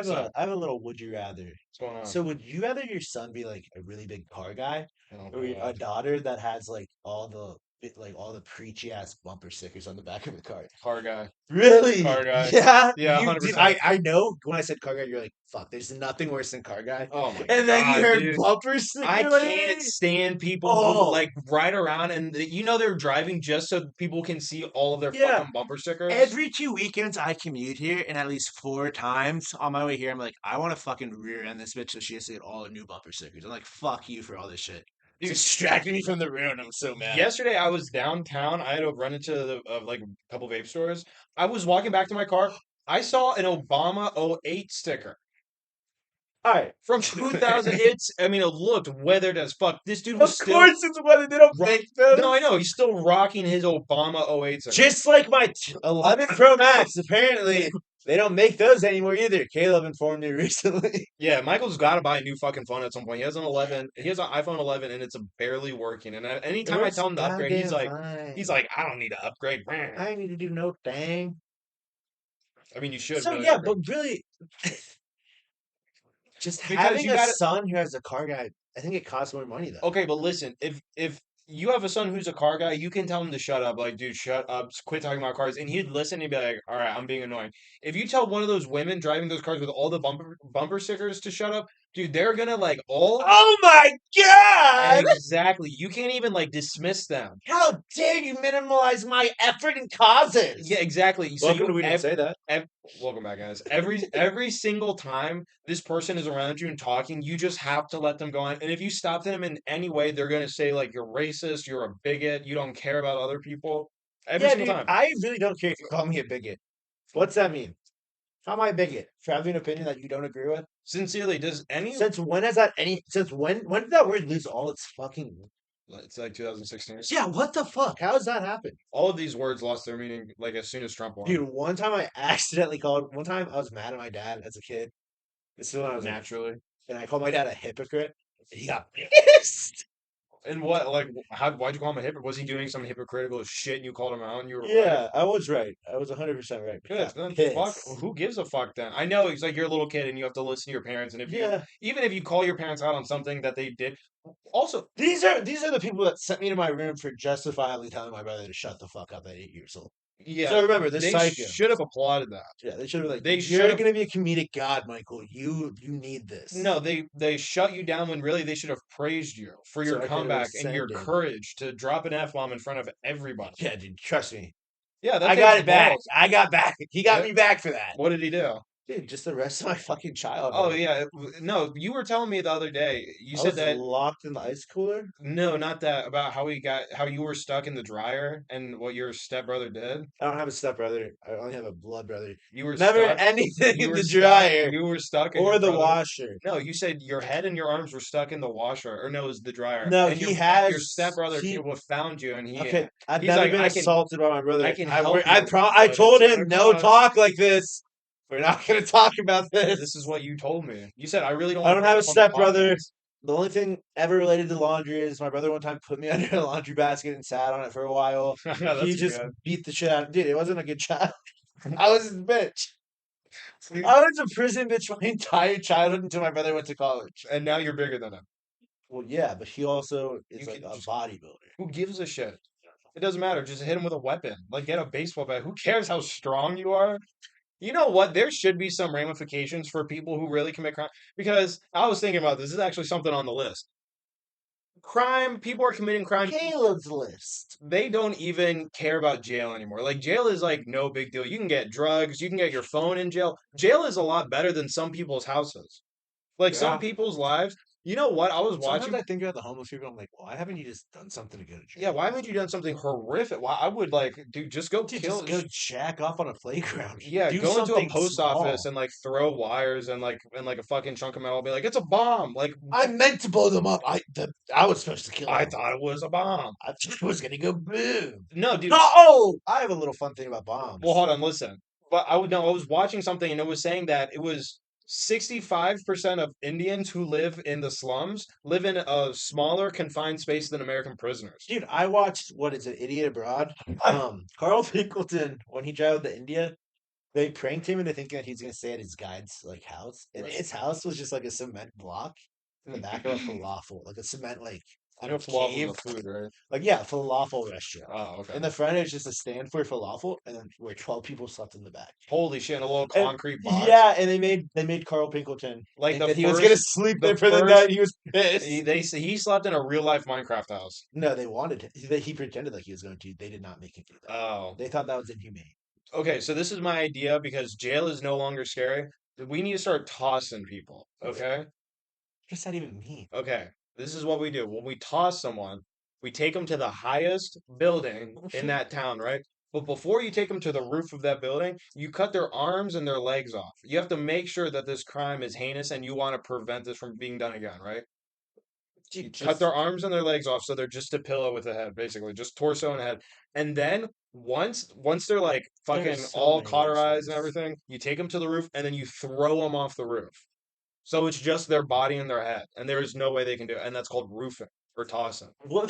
So, I have a little would you rather. what's going on? So would you rather your son be like a really big car guy Oh or a God, daughter that has like all the preachy ass bumper stickers on the back of the car? car guy, Really? car guy. Yeah. Yeah, Dude, 100%. I know when I said car guy, you're like, fuck, there's nothing worse than car guy. Oh my And then you God, heard dude. bumper I sticker can't lady. stand people who Oh, like ride around and they're driving just so people can see all of their yeah. fucking bumper stickers. Every 2 weekends I commute here, and at least 4 times on my way here, I'm like, I want to fucking rear end this bitch so she has to get all the new bumper stickers. I'm like, fuck you for all this shit. It's Dude, distracting me from the road. I'm so mad. yesterday I was downtown. I had to run into like a couple vape stores. I was walking back to my car. I saw an Obama '08 sticker All right. from 2000. I mean, it looked weathered as fuck. This dude was Of still course, it's whether they don't ro- make No, I those. know. He's still rocking his Obama '08 sticker. Just like my 11 Pro Max, apparently they don't make those anymore either. Caleb informed me recently. Yeah, Michael's got to buy a new fucking phone at some point. He has an 11. He has an iPhone 11, and it's barely working. And It anytime I works tell him to upgrade, goddamn fine. he's like, I don't need to upgrade. I need to do no thing. I mean, you should So really yeah, but upgrade really, just because having you a got to. son who has a car guy, I think it costs more money though. Okay, but listen, if you have a son who's a car guy, you can tell him to shut up. Like, dude, shut up. Quit talking about cars. And he'd listen and be like, all right, I'm being annoying. If you tell one of those women driving those cars with all the bumper stickers to shut up, dude, they're gonna like all Oh my god! exactly. You can't even like dismiss them. How dare you minimize my effort and causes? Yeah, exactly. So Welcome to you We Didn't Say That. ev welcome back, guys. Every single time this person is around you and talking, you just have to let them go on. And if you stop them in any way, they're gonna say like you're racist, you're a bigot, you don't care about other people. Every Yeah, single dude, time. I really don't care if you call me a bigot. What's that mean? How am I a bigot? For having an opinion that you don't agree with? Sincerely, does any Since when has that any since when did that word lose all its fucking it's like 2016. Yeah, what the fuck? How does that happen? All of these words lost their meaning like as soon as Trump won. Dude, one time I accidentally called one time I was mad at my dad as a kid. This is when I was like, Naturally. and I called my dad a hypocrite. And he got pissed. And what like why'd you call him a hypocrite? Was he doing some hypocritical shit and you called him out and you were right? Yeah, I was right. I was 100% right. But he Good. got Then fuck. pissed. Who gives a fuck then? I know it's like you're a little kid and you have to listen to your parents. And if you, Yeah. even if you call your parents out on something that they did, also, These are the people that sent me to my room for justifiably telling my brother to shut the fuck up at 8 years old. yeah, So remember, this they psycho. should have applauded that. Yeah, they should have like, They you're should have. gonna be a comedic god, Michael. You need this. No, they shut you down when really they should have praised you for your So I could have comeback and your ascended. courage to drop an F bomb in front of everybody. Yeah, dude, trust me. Yeah, that I got takes it back. balls. I got back. He got Yeah. me back for that. What did he do? Dude, just the rest of my fucking Oh childhood. yeah, no, you were telling me the other day. You I said was that locked in the ice cooler. no, not that about how you were stuck in the dryer and what your stepbrother did. I don't have a stepbrother. I only have a blood brother. You were Never stuck. anything You in were the stuck. dryer You were stuck in or your the brother. washer. No, you said your head and your arms were stuck in the washer, or no, it was the dryer. No, And he your has. stepbrother He found you, and Okay, I've he's never like, been assaulted by my brother. I can help I you, I but told it's gonna him no cost. talk like this. We're not gonna talk about This this. is what you told me. You said I really don't I want to don't bring have it a up on the stepbrother. podcast. The only thing ever related to laundry is my brother one time put me under a laundry basket and sat on it for a while. Yeah, He that's just good. beat the shit out. Dude, it wasn't a good child. I was his bitch. I was a prison bitch my entire childhood until my brother went to college. And now you're bigger than him. Well, yeah, but he also You is like can a just bodybuilder. who gives a shit? It doesn't matter. Just hit him with a weapon. Like get a baseball bat. Who cares how strong you are? You know what? There should be some ramifications for people who really commit crime. Because I was thinking about this. This is actually something on the list. Crime, people are committing crime. Caleb's list. They don't even care about jail anymore. Like jail is like no big deal. You can get drugs, you can get your phone in jail. Jail is a lot better than some people's houses. Like some Yeah. people's lives. You know what? I was Sometimes watching. I think about the homeless people. I'm like, why haven't you just done something to go to Yeah, jail? why haven't you done something horrific? Why I would like, dude, just go Dude, kill. just go jack off on a playground. Yeah, Do go into a something post office small. and like throw wires and like a fucking chunk of metal. Be like, it's a bomb. Like I meant to blow them up. I was supposed to kill I them. thought it was a bomb. I just was gonna go boom. No, dude. Oh, I have a little fun thing about Well, bombs. hold on, listen. But I would know. I was watching something and it was saying that it was 65% of Indians who live in the slums live in a smaller confined space than American prisoners. Dude, I watched what is it, Idiot Abroad? Carl Pinkleton when he traveled to India. They pranked him into thinking that he's gonna stay at his guide's like house, and Right. his house was just like a cement block in the back of a falafel, like a cement like I know falafel is cave, a food, right? like yeah, falafel restaurant. Oh, okay. In the front is just a stand for falafel, and then where 12 people slept in the back. Holy shit, in a little And concrete box. yeah, and they made Carl Pinkelton Like think the that he was gonna first, sleep the there for the first, night. He was pissed. he slept in a real life Minecraft house. No, they wanted him. He pretended like he was going to. They did not make him do that. Oh, They thought that was inhumane. okay. So this is my idea because jail is no longer scary. We need to start tossing people. Okay. What does that even mean? Okay. This is what we do. When we toss someone, we take them to the highest building in that town, right? But before you take them to the roof of that building, you cut their arms and their legs off. You have to make sure that this crime is heinous and you want to prevent this from being done again, right? You Dude, cut their just arms and their legs off so they're just a pillow with a head, basically, just torso and head. And then once they're like there are fucking so all many worse cauterized and ways. everything, you take them to the roof and then you throw them off the roof. So it's just their body and their head, and there is no way they can do it, and that's called roofing or tossing. What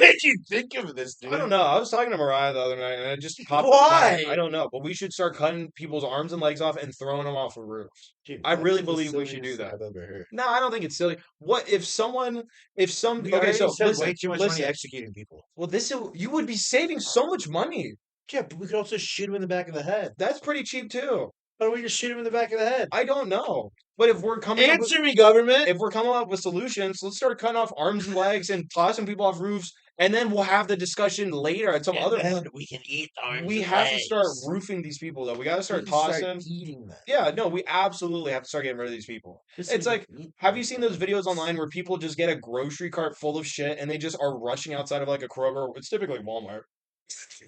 made you think of this, I don't dude? know. I was talking to Mariah the other night, and it just popped in my head. I Why? don't know, but we should start cutting people's arms and legs off and throwing them off of roofs. Dude, I that's really the believe we should do silliest thing that. I've ever heard. No, I don't think it's silly. What if someone, if some, We okay, already so spent way listen, too much money listen. executing people. Well, you would be saving so much money. Yeah, but we could also shoot him in the back of the head. That's pretty cheap too. Why don't we just shoot him in the back of the head? I don't know, but Answer me, government. if we're coming up with solutions, let's start cutting off arms and legs and tossing people off roofs, and then we'll have the discussion later at some And other then point. we can eat arms We and have to start legs. roofing these people, though. We got to We start can start tossing. eating them. Yeah, no, we absolutely have to start getting rid of these people. Just so It's we like, can eat have them. you seen those videos online where people just get a grocery cart full of shit and they just are rushing outside of like a Kroger? It's typically Walmart.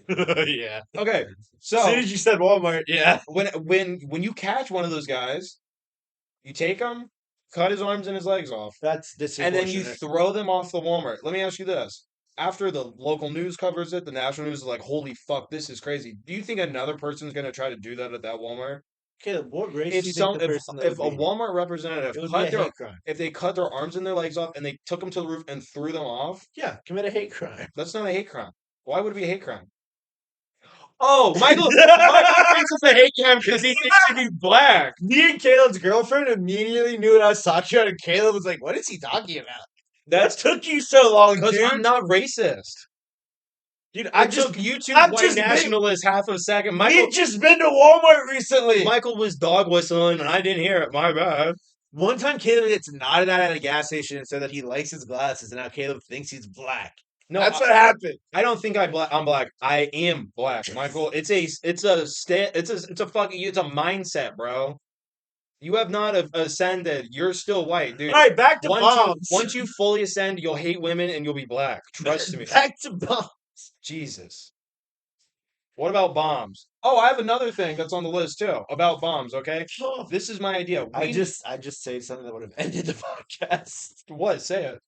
Yeah. Okay, As soon so as you said Walmart, yeah. when you catch one of those guys, you take him, cut his arms and his legs off, That's and then you disproportionate. throw them off the Walmart. Let me ask you this. After the local news covers it, the national news is like, holy fuck, this is crazy. Do you think another person's gonna try to do that at that Walmart? Caleb, what race If do you think some the person that if would a be? Walmart representative It would be a cut their hate crime. if they cut their arms and their legs off and they took them to the roof and threw them off, Yeah, commit a hate crime. that's not a hate crime. Why would it be a hate crime? Oh, Michael thinks it's a hate crime because he thinks he's black. Me and Caleb's girlfriend immediately knew what I was talking about, and Caleb was like, "What is he talking about? That took you so long, Because I'm dude." not racist. Dude, It took YouTube I've white just been, nationalists half a second. we've just been to Walmart recently. Michael was dog whistling and I didn't hear it. My bad. One time, Caleb gets nodded at a gas station and said that he likes his glasses, and now Caleb thinks he's black. No, That's what happened. I don't think I'm black. I am black, Michael. It's a fucking it's a mindset, bro. You have not ascended. You're still white, dude. All right, back to Once bombs. once you fully ascend, you'll hate women and you'll be black. Trust me. Back to bombs. Jesus. What about bombs? Oh, I have another thing that's on the list too about bombs. Okay, this is my idea. I just said something that would have ended the podcast. What? Say it.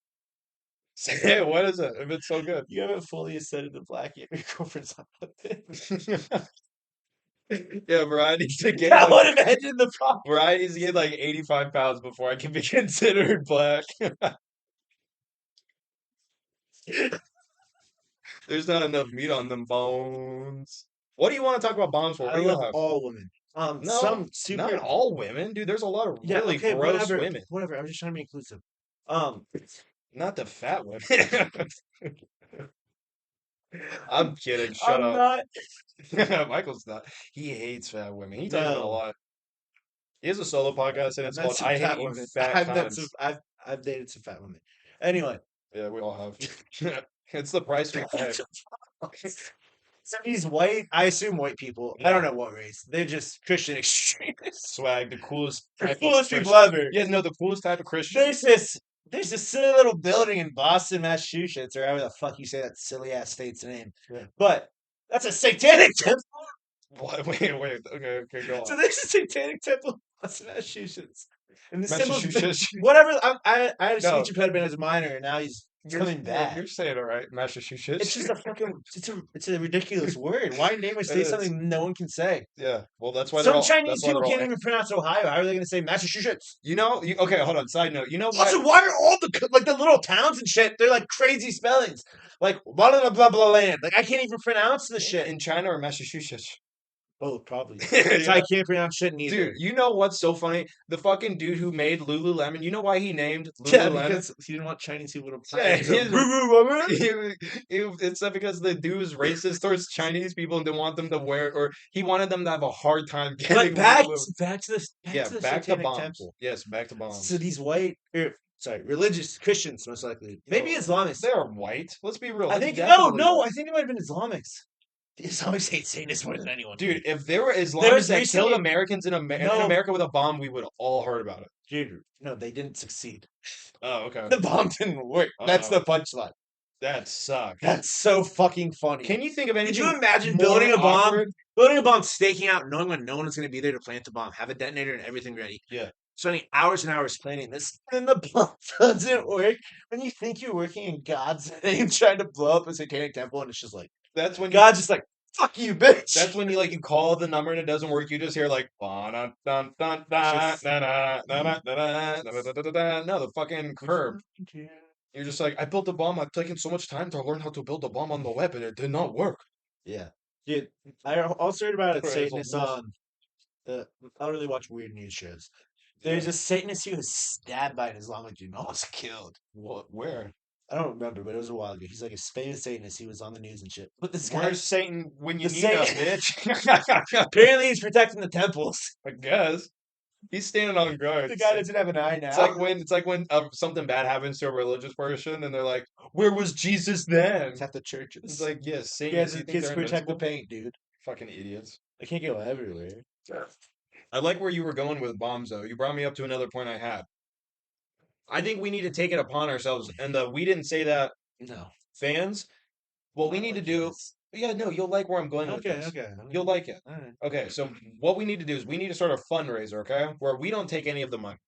Say it. What is it? If it's so good. You haven't fully ascended to black yet. Your girlfriend's on with it. Yeah, Mariah needs to get That like, would have ended the podcast. Mariah needs to get like 85 pounds before I can be considered black. There's not enough meat on them bones. What do you want to talk about bombs for? What I do you love have? all women. No, Some super. not all women, dude. There's a lot of Yeah, really okay, gross whatever. women. Whatever. I'm just trying to be inclusive. Not the fat women. I'm kidding. Shut I'm up. not. Michael's not. He hates fat women. He talks about a No. lot. He has a solo podcast and I've it's met called some I fat Hate You women. Fat I've met Cunts. some. I've dated some fat women. Anyway. Yeah, we all have. It's the price we pay. So these white, I assume white people. I don't know what race. They're just Christian extremists. Swag, the coolest The type of coolest people Christian. ever. Yeah, no, the coolest type of Christian. There's this silly little building in Boston, Massachusetts, or however the fuck you say that silly ass state's name. Yeah. But that's a satanic temple. What? Wait. Okay, go So on. there's a satanic temple in Boston, Massachusetts. And the symbol's Massachusetts. whatever. I had a No. speech impediment as a minor, and now he's coming back. You're saying it right, Massachusetts. It's just a fucking. It's a ridiculous word. Why name a It state is. something no one can say? Yeah, well, that's why Some Chinese that's why people they're all. can't even pronounce Ohio. How are they going to say Massachusetts? Okay, hold on. Side note, you know Also, what? why are all the little towns and shit? They're like crazy spellings. Like blah blah blah blah land. Like I can't even pronounce the shit. In China or Massachusetts? Oh, probably. So I Yeah. can't pronounce shit Dude, neither. you know what's so funny? The fucking dude who made Lululemon, you know why he named Yeah, Lululemon? because he didn't want Chinese people to buy Yeah, it. He's like, "Boo, boo, boo, boo." it's not because the dude was racist towards Chinese people and didn't want them to wear, or he wanted them to have a hard time But getting Lululemon. back Yeah, to the back to Satanic bombs. Temple. Yes, back to So bombs. these religious Christians, most likely, maybe Yo, Islamists. they're white. Let's be real. I They're think no, definitely no, white. I think it might have been Islamics. The Islamics hate Satanists more than anyone, dude. Dude, if there were There Islamists was that killed recently Americans in no, America with a bomb, we would have all heard about it. dude, no, they didn't succeed. Oh, okay. The bomb didn't work. That's Uh-oh. the punchline. That sucks. That's so fucking funny. Can you think of Could you anything imagine more awkward? building a bomb, staking out, knowing when no one is going to be there to plant the bomb, have a detonator and everything ready, Yeah. spending hours and hours planning this, and the bomb doesn't work? When you think you're working in God's name, trying to blow up a satanic temple, and it's just like That's when you God's just like, "Fuck you, bitch." That's when you like you call the number and it doesn't work. You just hear like dun dun dun It's dun just dun dun dun dun dun dun. No, the fucking curb. You're just like, I built a bomb. I've taken so much time to learn how to build a bomb on the web, and it did not work. yeah, dude. I also heard about a It's Satanist almost on. I don't really watch weird news shows. yeah. There's a Satanist who was stabbed by an Islamic dude and almost killed. What? Where? I don't remember, but it was a while ago. He's like a famous Satanist. He was on the news and shit. But this guy, Where's Satan when you the need him, Satan, bitch? apparently he's protecting the temples. I guess he's standing on guard. The guy doesn't have an eye It's now. like when something bad happens to a religious person, and they're like, "Where was Jesus then?" It's at the It's churches. like, yes, He has Satanists. You his think kids they're protect the invincible? paint, dude. Fucking idiots. They can't go everywhere. I like where you were going with bombs, though. You brought me up to another point I had. I think we need to take it upon ourselves, and we didn't say that, No, fans. What we not need to like do, this. yeah, no, you'll like where I'm going with Okay, this. okay. You'll like it. All right. Okay, so what we need to do is we need to start a fundraiser, okay, where we don't take any of the money.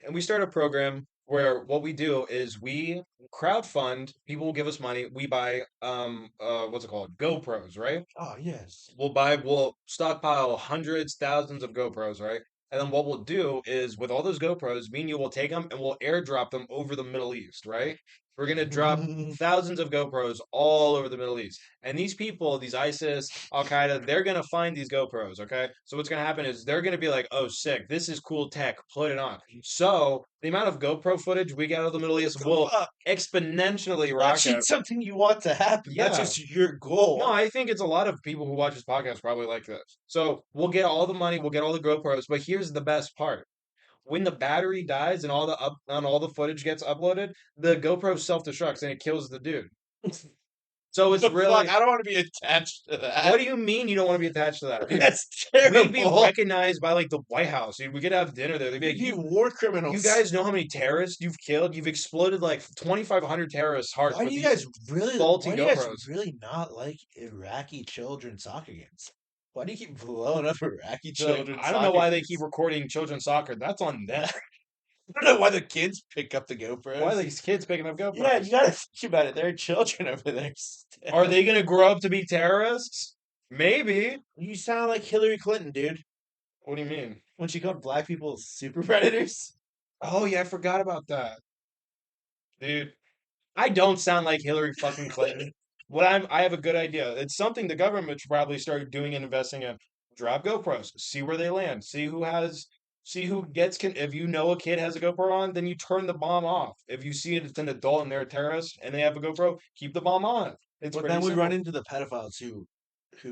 And we start a program where what we do is we crowdfund, people will give us money, we buy what's it called? GoPros, right? Oh yes. We'll stockpile hundreds, thousands of GoPros, right? And then what we'll do is with all those GoPros, me and you will take them and we'll airdrop them over the Middle East, right? We're gonna drop thousands of GoPros all over the Middle East. And these people, these ISIS, Al Qaeda, they're gonna find these GoPros, okay? So what's gonna happen is they're gonna be like, oh sick, this is cool tech, put it on. So the amount of GoPro footage we get out of the Middle East will Fuck. exponentially That should rocket. something you want to happen. That's Yeah. just your goal. No, I think it's a lot of people who watch this podcast probably like this. So we'll get all the money, we'll get all the GoPros, but here's the best part. When the battery dies and all the footage gets uploaded, the GoPro self-destructs and it kills the dude. So it's The really fuck? I don't want to be attached to that. what do you mean you don't want to be attached to that? Dude, That's we'd be terrible. recognized by like the White House. Dude. We could have dinner there. They'd be like, You war criminals. you guys know how many terrorists you've killed? You've exploded like 2,500 terrorists' hearts Why with do you these guys really? faulty Why do you guys GoPros. really not like Iraqi children soccer games? Why do you keep blowing up Iraqi They're like, children? I don't know Soccer why they games? keep recording children's soccer. That's on them. I don't know why the kids pick up the Why are GoPros. these kids picking up GoPros? Yeah, you gotta think about it. There are children over there. Still. Are they gonna grow up to be terrorists? Maybe. You sound like Hillary Clinton, dude. What do you mean? When she called black people super predators. Oh yeah, I forgot about that. Dude, I don't sound like Hillary fucking Clinton. I have a good idea. It's something the government should probably start doing and investing in. Drop GoPros, see where they land, see who gets if you know a kid has a GoPro on, then you turn the bomb off. If you see it's an adult and they're a terrorist and they have a GoPro, keep the bomb on. It's But pretty then we simple. run into the pedophiles who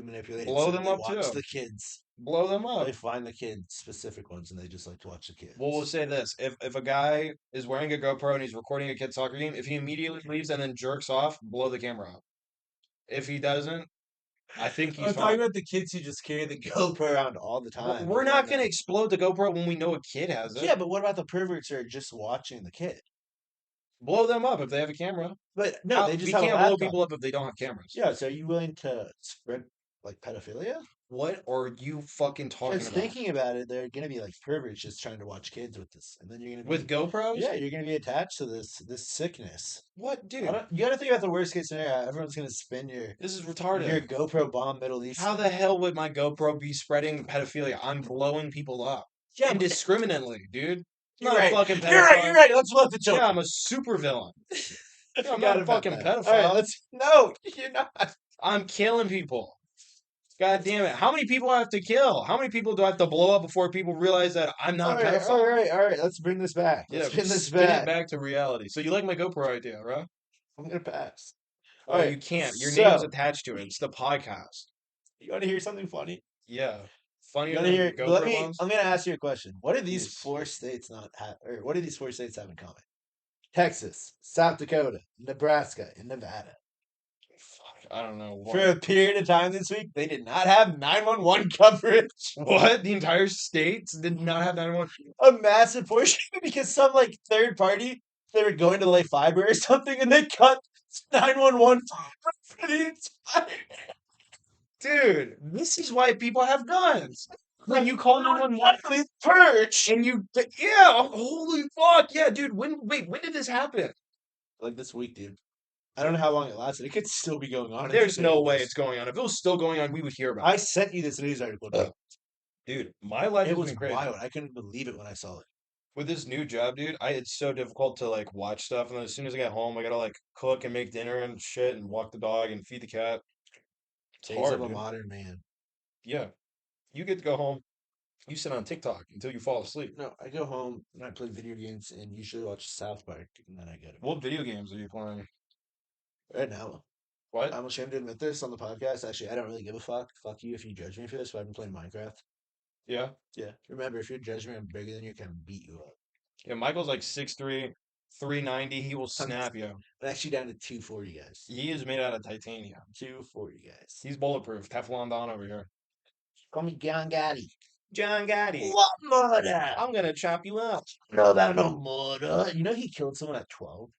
manipulate. Blow So them they up watch too. the kids. Blow them up. They find the kids specific ones, and they just like to watch the kids. Well, we'll say this: if a guy is wearing a GoPro and he's recording a kid's soccer game, if he immediately leaves and then jerks off, blow the camera off. If he doesn't, I think he's I'm talking fine. about the kids who just carry the GoPro around all the time. We're not gonna explode the GoPro when we know a kid has it. Yeah, but what about the perverts who are just watching the kid? Blow them up if they have a camera. But no, they We just have a can't blow laptop. people up if they don't have cameras. Yeah, so are you willing to spread like pedophilia? What are you fucking talking Because about? thinking about it, they're gonna be like perverts just trying to watch kids with this, and then you're gonna be With GoPros? yeah, you're gonna be attached to this sickness. What, dude? You got to think about the worst case scenario. Everyone's gonna spin This is your retarded. GoPro bomb Middle East. How the hell would my GoPro be spreading pedophilia? I'm blowing people up Yeah, indiscriminately, dude. you're Not a right. fucking You're right. pedophile. You're right. Let's let the joke. Yeah, I'm a super villain. I I'm forgot not a about fucking that. All right, pedophile. let's. No, you're not. I'm killing people. God damn it. How many people I have to kill? How many people do I have to blow up before people realize that I'm not a pedophile? All right. Let's bring this back. Yeah, Let's bring this spin it back. back to reality. So you like my GoPro idea, right? I'm gonna pass. All Well, right. you can't. Your name's So attached to it. It's the podcast. you want to hear something funny? Yeah. You Funnier want to than hear? Let GoPro me. ones? I'm gonna ask you a question. What do these Yes. four states not have, or what do these four states have in common? Texas, South Dakota, Nebraska, and Nevada. Fuck, I don't know For what. a period of time this week, they did not have 911 coverage. What? The entire states did not have 911? A massive portion because some like third party, they were going to lay fiber or something, and they cut 911 for the entire. Dude, this is why people have guns. When you call 911 purge. and yeah, holy fuck. Yeah, dude, when did this happen? Like this week, dude. I don't know how long it lasted. It could still be going on. There's no way it's going on. If it was still going on, we would hear about I it. sent you this news article. Dude. Dude, my life It has was been crazy. wild. I couldn't believe it when I saw it. With this new job, dude, it's so difficult to like watch stuff. And then as soon as I get home, I gotta like cook and make dinner and shit and walk the dog and feed the cat. It's Days hard, of a dude. modern man. Yeah. You get to go home. You sit on TikTok until you fall asleep. No, I go home and I play video games and usually watch South Park and then I go to bed. What video games are you playing? Right now. What? I'm ashamed to admit this on the podcast. Actually, I don't really give a fuck. Fuck you if you judge me for this, but I've been playing Minecraft. Yeah. Yeah. Remember, if you're judging me, I'm bigger than you, can beat you up. Yeah, Michael's like 6'3", 390. He will I'm, snap you. I'm actually down to 240 guys. He is made out of titanium. 240 guys. He's bulletproof. Teflon Don over here. Call me John Gotti. John Gotti. What murder? I'm gonna chop you up. No, that no murder. You know he killed someone at 12?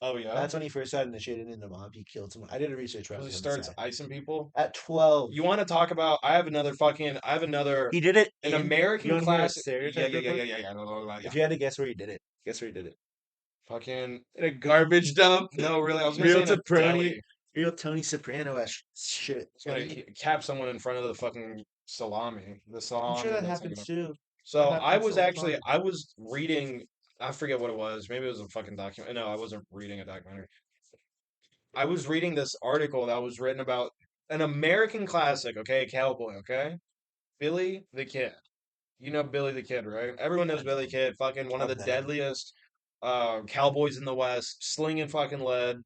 Oh yeah. That's when he first got initiated into mob. He killed someone. I did a research He reference. starts icing people. At 12. You want to talk about? I have another. He did it An in American you wanna hear a classic. stereotype real quick? Yeah. No, If you had to guess where he did it, guess where he did it. Fucking In a garbage dump. no, really. I was gonna Real say in a Soprano. deli. Real Tony Soprano-esque shit. He's gonna cap someone in front of the fucking salami. The I'm salami. sure that that's happens gonna- too. So That I happens was all the actually time. I was reading. I forget what it was. Maybe it was a fucking document. No, I wasn't reading a documentary. I was reading this article that was written about an American classic. Okay, cowboy. Okay, Billy the Kid. You know Billy the Kid, right? Everyone knows Billy the Kid. Fucking one of the I've never. deadliest cowboys in the West, slinging fucking lead.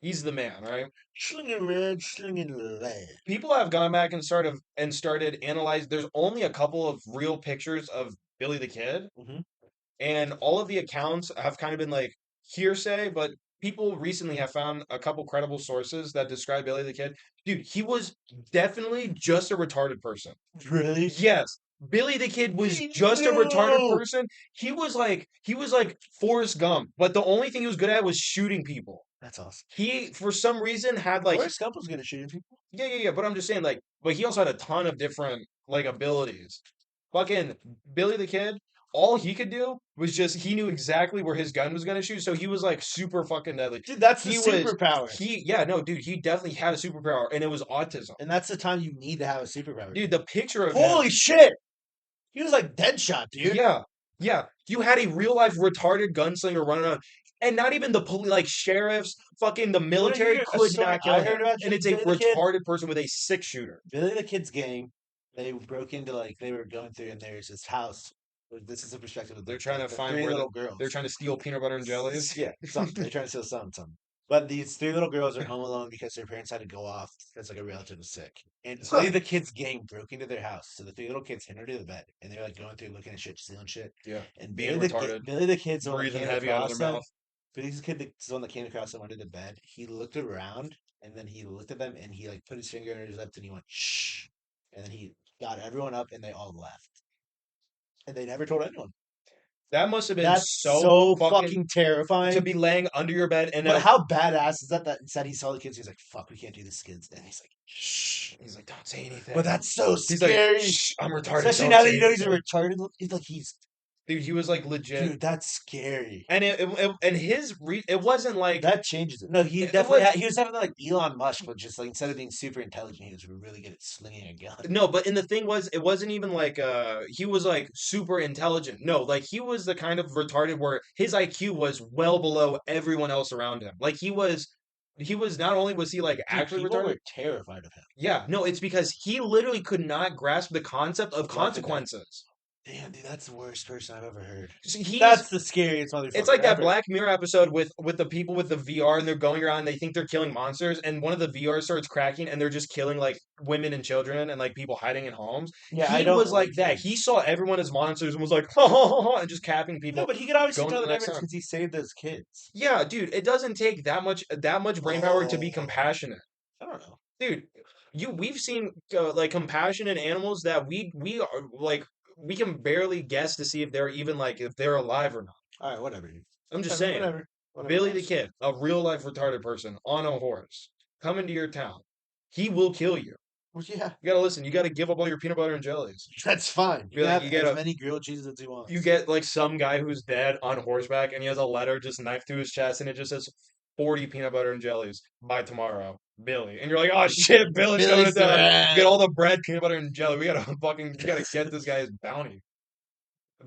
He's the man, right? Slinging red, slinging lead. People have gone back and started analyzing. There's only a couple of real pictures of Billy the Kid, Mm-hmm. and all of the accounts have kind of been like hearsay, but people recently have found a couple credible sources that describe Billy the Kid. Dude, he was definitely just a retarded person. Really? Yes. Billy the Kid was just a retarded No! person. He was like Forrest Gump, but the only thing he was good at was shooting people. That's awesome. He for some reason had like Forrest Gump was good at shooting people. yeah, but I'm just saying like but he also had a ton of different like abilities. Fucking Billy the Kid, all he could do was just he knew exactly where his gun was gonna shoot, so he was like super fucking deadly. Dude, that's the He was superpower. dude, he definitely had a superpower and it was autism. And that's the time you need to have a superpower. Dude, the picture of Holy him, shit! He was like Deadshot, dude. yeah. You had a real life retarded gunslinger running around, and not even the police, like sheriffs, fucking the military hear a could story not kill I him. heard about And it's a Billy the Kid? retarded person with a 6-shooter. Billy the Kid's gang, they broke into like they were going through and there's this house. This is the perspective of They're trying to the find three where little girls. they're trying to steal peanut butter and jellies. Yeah, something. They're trying to steal something. But these three little girls are home alone because their parents had to go off because like a relative was sick. And Billy the Kid's gang broke into their house. So the three little kids hindered to the bed. And they're like going through looking at shit, stealing shit. Yeah, And being retarded, Billy the Kid's the one that breathing came heavy out of across their them. mouth. Billy the Kid is the one that came across them under the bed. He looked around and then he looked at them and he like put his finger under his lip and he went, shh. And then he got everyone up and they all left. And they never told anyone. That must have been That's so so fucking fucking terrifying. to be laying under your bed and But how badass is that? That instead he saw the kids, he's like, "Fuck, we can't do this, kids." And he's like, "Shh." he's like, don't say anything. But that's so He's like, scary. shh, I'm retarded. Especially Don't now say that you know he's a anything. retarded. He's like, he's Dude, he was like legit. dude. That's scary. And it wasn't like That changes it. No, he it definitely was- he was definitely like Elon Musk, but just like instead of being super intelligent, he was really good at slinging a gun. no, but and the thing was, it wasn't even like he was like super intelligent. No, like he was the kind of retarded where his IQ was well below everyone else around him. Like he was He was not only was he like Dude, actually people retarded. were terrified of him. Yeah, no, it's because he literally could not grasp the concept of What the guy? consequences. Damn, dude, that's the worst person I've ever heard. So he's That's the scariest It's motherfucker like that ever. Black Mirror episode with the people with the VR and they're going around and they think they're killing monsters and one of the VR starts cracking and they're just killing like women and children and like people hiding in homes. Yeah, I He don't was like like that. him. He saw everyone as monsters and was like, ha ha ha, ha and just capping No, people, but he could obviously going to tell the the next difference town. because he saved those kids. Yeah, dude, it doesn't take that much brain power to be Oh, compassionate. I don't know. Dude, we've seen like compassionate animals that we are like we can barely guess to see if they're even like if they're alive or not. All right, whatever, dude. I'm just Whatever, saying. whatever, whatever, Billy the boss. Kid, a real life retarded person on a horse, coming to your town. He will kill you. Well, yeah, You gotta listen. You gotta give up all your peanut butter and jellies. that's fine. You Be can like, have as many grilled cheeses as he you wants. get like some guy who's dead on horseback, and he has a letter just knifed through his chest, and it just says 40 peanut butter and jellies by tomorrow, Billy. And you're like, oh shit, Billy's coming to Billy's the town. Get man. all the bread, peanut butter and jelly. We gotta get this guy his bounty.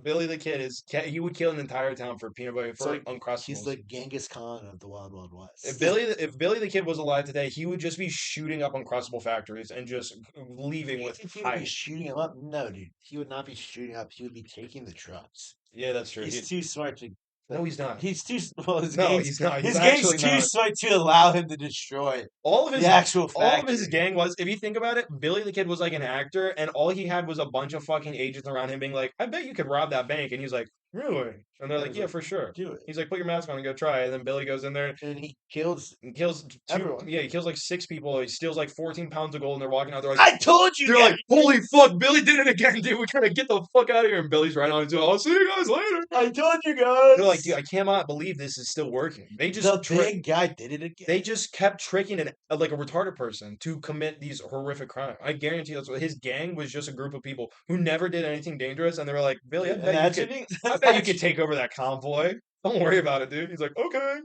Billy the Kid he would kill an entire town for peanut butter So for like, he's Uncrustables. like Genghis Khan of the Wild Wild If West. Billy the Kid was alive today, he would just be shooting up Uncrustable factories and just leaving You with think he would be hype. shooting him up? No, dude. He would not be shooting up. He would be taking the trucks. Yeah, that's true. He's too smart to. No, he's not. He's too well. No, he's not. He's His gang's actually too not. smart to allow him to destroy All of the his actual all of his factory. gang was, if you think about it, Billy the Kid was like an actor, and all he had was a bunch of fucking agents around him being like, "I bet you could rob that bank," and he's like, "Really?" And they're And like, he's "Yeah, like, for sure." do it, He's like, "Put your mask on and go try." It." And then Billy goes in there and he kills and kills everyone. he kills like 6 people. He steals like 14 pounds of gold, and they're walking out. I told you They're guys. like, "Holy fuck, Billy did it again, dude! We gotta get the fuck out of here." And Billy's right on to, "I'll see you guys later." I told you They're like, "Dude, guys. I cannot believe this is still working." The big guy did it They again. just kept tricking like a retarded person to commit these horrific crimes. I guarantee that's what his gang was, just a group of people who never did anything dangerous, and they were like, "Billy, Dude, imagine, I bet you could take over that convoy. Don't worry about it, dude." He's like, "Okay."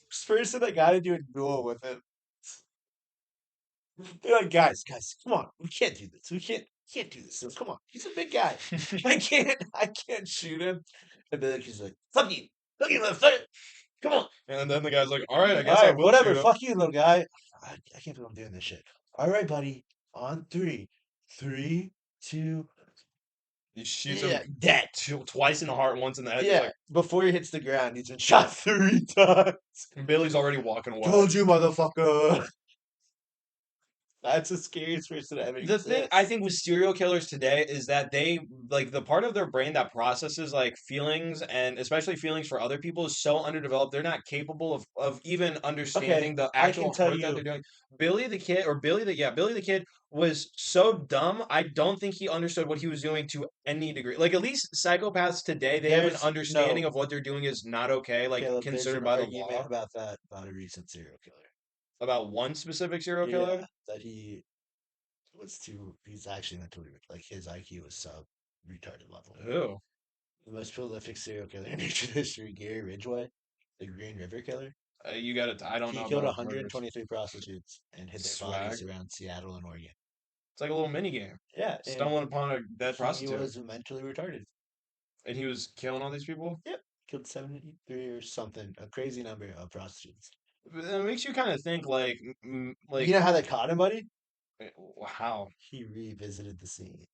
first person that got into a duel with him. They're like, guys, come on, we can't do this. We can't do this. Come on, he's a big guy. I can't shoot him. And then he's like, fuck you, motherfucker. Come on. And then the guy's like, "All right, I All guess I right, will whatever. shoot him." Fuck you, little guy. I can't believe I'm doing this shit. All right, buddy. On three, three, two. He shoots Yeah, him dead. twice in the heart, once in the head. He's Yeah, like, before he hits the ground, he's been shot 3 times. Billy's already walking away. Told you, motherfucker. That's the scariest person that ever The thing I exists. think with serial killers today is that they like the part of their brain that processes like feelings and especially feelings for other people is so underdeveloped. They're not capable of even Okay, understanding the I can actual tell hurt that you. they're doing. Billy the Kid was so dumb. I don't think he understood what he was doing to any degree. Like at least psychopaths today, they have an There's understanding no, of what they're doing is not okay, like Caleb. There's considered an by the argument law. about that about a recent serial killer. About one specific serial killer. Yeah, that he was too. He's actually mentally like his IQ was sub retarded level. Who? The most prolific serial killer in recent history, Gary Ridgway, the Green River Killer. You got it. I don't He know killed about murders. 123 prostitutes and hid their bodies Swag. around Seattle and Oregon. It's like a little mini game. Yeah, and Stumbling upon a dead he prostitute. was mentally retarded. And he was killing all these people. Yep, killed 73 or something, a crazy number of prostitutes. It makes you kind of think, like, You know how they caught him, buddy? how? He revisited the scene.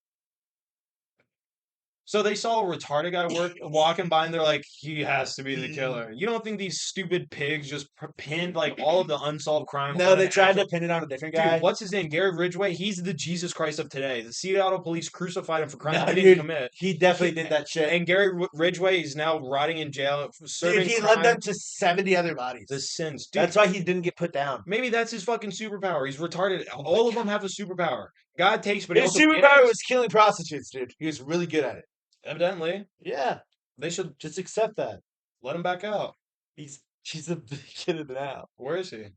So they saw a retarded guy walking by, and they're like, he has to be the killer. You don't think these stupid pigs just pinned like all of the unsolved crime No, on they an tried actual to pin it on a different dude? guy. What's his name? Gary Ridgway. He's the Jesus Christ of today. The Seattle police crucified him for crimes No, he didn't dude, commit. he definitely did that shit. And Gary Ridgway is now rotting in jail, Dude, serving he led them crime. to 70 other The bodies. sins, dude. That's why he didn't get put down. Maybe that's his fucking superpower. He's retarded. Oh my All of God. them have a superpower. God takes, but he His also superpower gives. was killing prostitutes, dude. He was really good at it. Evidently, Yeah, they should just accept that. let him back out. He's a big kid in now. Where is he? Is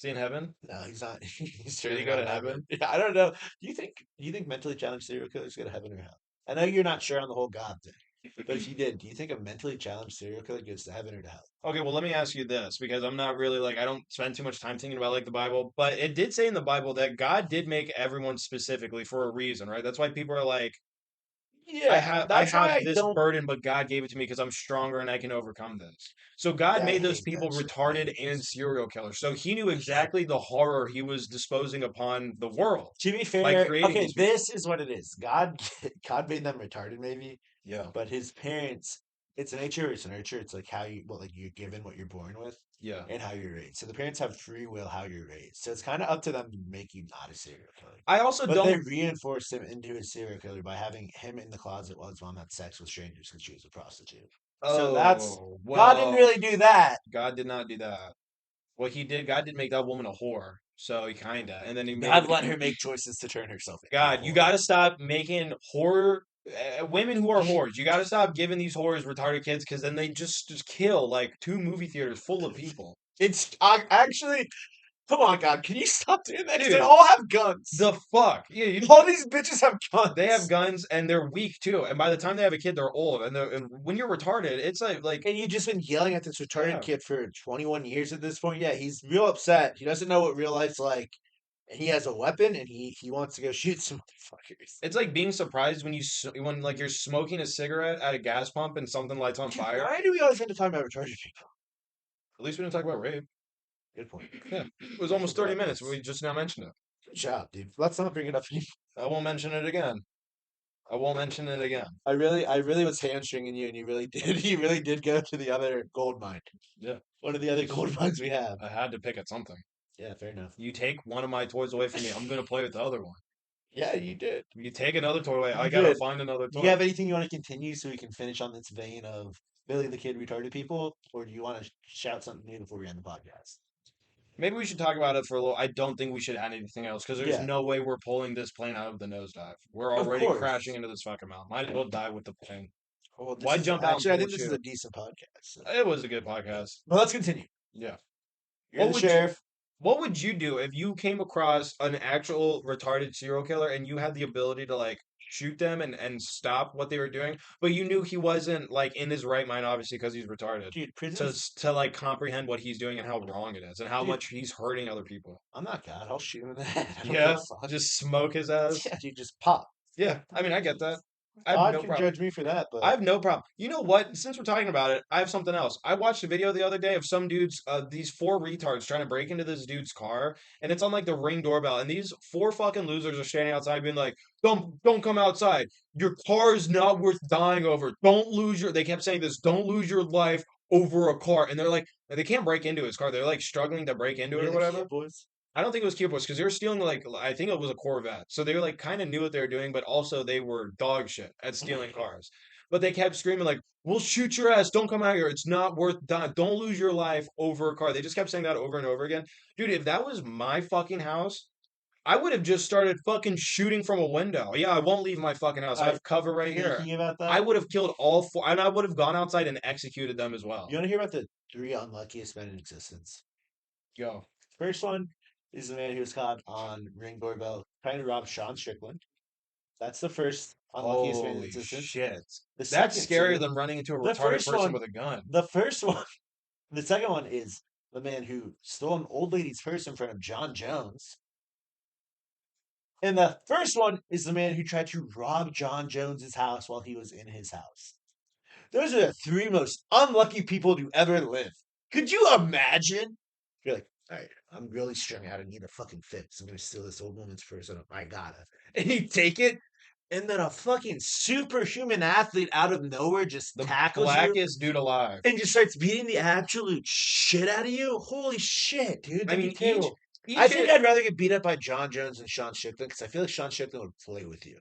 he in heaven? No, he's not. He's Did he turning go to on heaven? Yeah, I don't know. Do you think mentally challenged serial killers go to heaven or hell? I know you're not sure on the whole God thing, but if you did, do you think a mentally challenged serial killer goes to heaven or to hell? Okay, well, let me ask you this because I'm not really like, I don't spend too much time thinking about like the Bible, but it did say in the Bible that God did make everyone specifically for a reason, right? That's why people are like, Yeah, I that's why have I this don't. burden, but God gave it to me because I'm stronger and I can overcome this. So God Yeah, I made those hate people that shit. I retarded hate and this. serial killers. So he knew exactly the horror he was disposing upon the world To be by fair, creating okay, these people. this is what it is. God, God made them retarded, maybe, Yeah, but his parents, it's nature, it's nurture. It's like how you, like you're given what you're born with, yeah. and how you're raised. So the parents have free will how you're raised. So it's kind of up to them to make you not a serial killer. I also But they don't. reinforced him into a serial killer by having him in the closet while his mom had sex with strangers because she was a prostitute. So that's Oh, God didn't well, really do that. God did not do that. Well, he did. God did make that woman a whore. So he kinda, and then he made God let her make choices to turn herself into a God, you whore. got to stop making horror women who are whores. You got to stop giving these whores retarded kids because then they just kill like two movie theaters full of people. It's actually, come on, God, can you stop doing that? 'Cause they Dude, all have guns. the fuck? Yeah, All these bitches have they have guns. guns and they're weak too. And by the time they have a kid, they're old. And when you're retarded, it's like And you've just been yelling at this retarded yeah. kid for 21 years at this point. Yeah, he's real upset. He doesn't know what real life's like. And he has a weapon and he wants to go shoot some motherfuckers. It's like being surprised when when like you're smoking a cigarette at a gas pump and something lights on Dude, fire. why do we always end up talking about retarded people? At least we didn't talk about rape. Good point. Yeah, it was Beautiful almost 30 minutes. progress. We just now mentioned it. Good job, dude. Let's not bring it up anymore. I won't mention it again. I won't mention it again. I really was hamstringing you, and you really did. You really did go to the other gold mine. Yeah. One of the other gold mines we have. I had to pick at something. Yeah, fair enough. You take one of my toys away from me, I'm gonna play with the other one. Yeah, you did. You take another toy away, I You gotta did. find another Do you toy. have anything you want to continue so we can finish on this vein of Billy the Kid retarded people, or do you want to shout something new before we end the podcast? Maybe we should talk about it for a little. I don't think we should add anything else because there's Yeah, no way we're pulling this plane out of the nosedive. We're of already course. crashing into this fucking mountain. Might as well die with the plane. Well, this Why is jump out and actually, I pull a think this is a chute? decent podcast. So. It was a good podcast. But let's continue. Yeah. You're What the would you sheriff. what would you do if you came across an actual retarded serial killer and you had the ability to like shoot them and stop what they were doing, but you knew he wasn't like in his right mind, obviously because he's retarded, Dude, to prisons. to like comprehend what he's doing and how wrong it is and how Dude, much he's hurting other people. I'm not God. I'll shoot him in the head. I don't give a Yeah, fuck. just smoke his ass. Yeah, dude, just pop. Yeah, I mean I get that. I have God no can problem. judge me for that, I but have no problem. You know what? Since we're talking about it, I have something else. I watched a video the other day of some dudes, these four retards trying to break into this dude's car, and it's on like the Ring doorbell, and these four fucking losers are standing outside being like, don't come outside. Your car is not worth dying over. Don't lose your," they kept saying this, "Don't lose your life over a car." And they're like, they can't break into his car. They're like struggling to break into were it they or the whatever. Kid Boys? I don't think it was Cube because they were stealing like I think it was a Corvette. So they were like kind of knew what they were doing, but also they were dog shit at stealing cars. But they kept screaming like, "We'll shoot your ass! Don't come out here! It's not worth dying! Don't lose your life over a car!" They just kept saying that over and over again. Dude, if that was my fucking house, I would have just started fucking shooting from a window. Yeah, I won't leave my fucking house. I I have cover right here. thinking about I that. would have killed all four, and I would have gone outside and executed them as You well. want to hear about the three unluckiest men in existence? Go. First one is the man who was caught on Ring doorbell trying to rob Sean Strickland. That's the first unluckiest man in Holy existence. shit. The That's second scarier two, than running into a the retarded first person one, with a gun. the first one, the second one is the man who stole an old lady's purse in front of John Jones. And the first one is the man who tried to rob John Jones's house while he was in his house. Those are the three most unlucky people to ever live. Could you imagine? You're like, all right, I'm really strung out. I need a fucking fix. I'm gonna steal this old woman's purse. And I gotta. And you take it, and then a fucking superhuman athlete out of nowhere just The tackles you blackest dude alive. and just starts beating the absolute shit out of you. Holy shit, dude, I that'd be mean, each terrible. I each think hit, I'd rather get beat up by John Jones than Sean Strickland because I feel like Sean Strickland would play with you.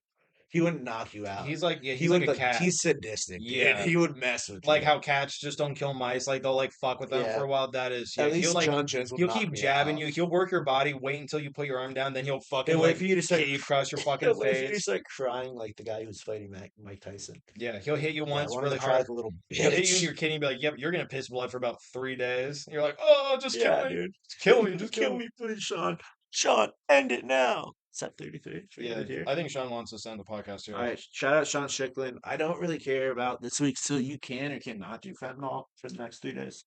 He wouldn't knock you out. he's like yeah, He he's like would a like cat. he's sadistic, dude. Yeah. He would mess with Like you. how cats just don't kill mice, like they'll like fuck with them for Yeah. a while. That is yeah, At least John Jones would he'll knock keep me jabbing out. you. He'll work your body, wait until you put your arm down, then he'll fucking And wait like for you to start hit you across your fucking wait for you to face. start crying like the guy who's fighting Mike Tyson. Yeah, he'll hit you Yeah, I once wanted to really cry hard. like a little He'll hit you in bitch. your kidney and be like, "Yep, you're gonna piss blood for about 3 days." And you're like, "Oh, just kill Yeah, me, dude. just kill me, just kill Kill me." me, please, Sean. Sean, end it now. It's at 33. Should we end Yeah, it here? I think Sean wants to send the podcast All here. right. Shout out Sean Strickland. I don't really care about this week, so you can or cannot do fentanyl for the next 3 days.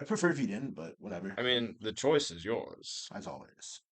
I prefer if you didn't, but whatever. I mean, the choice is yours. As always.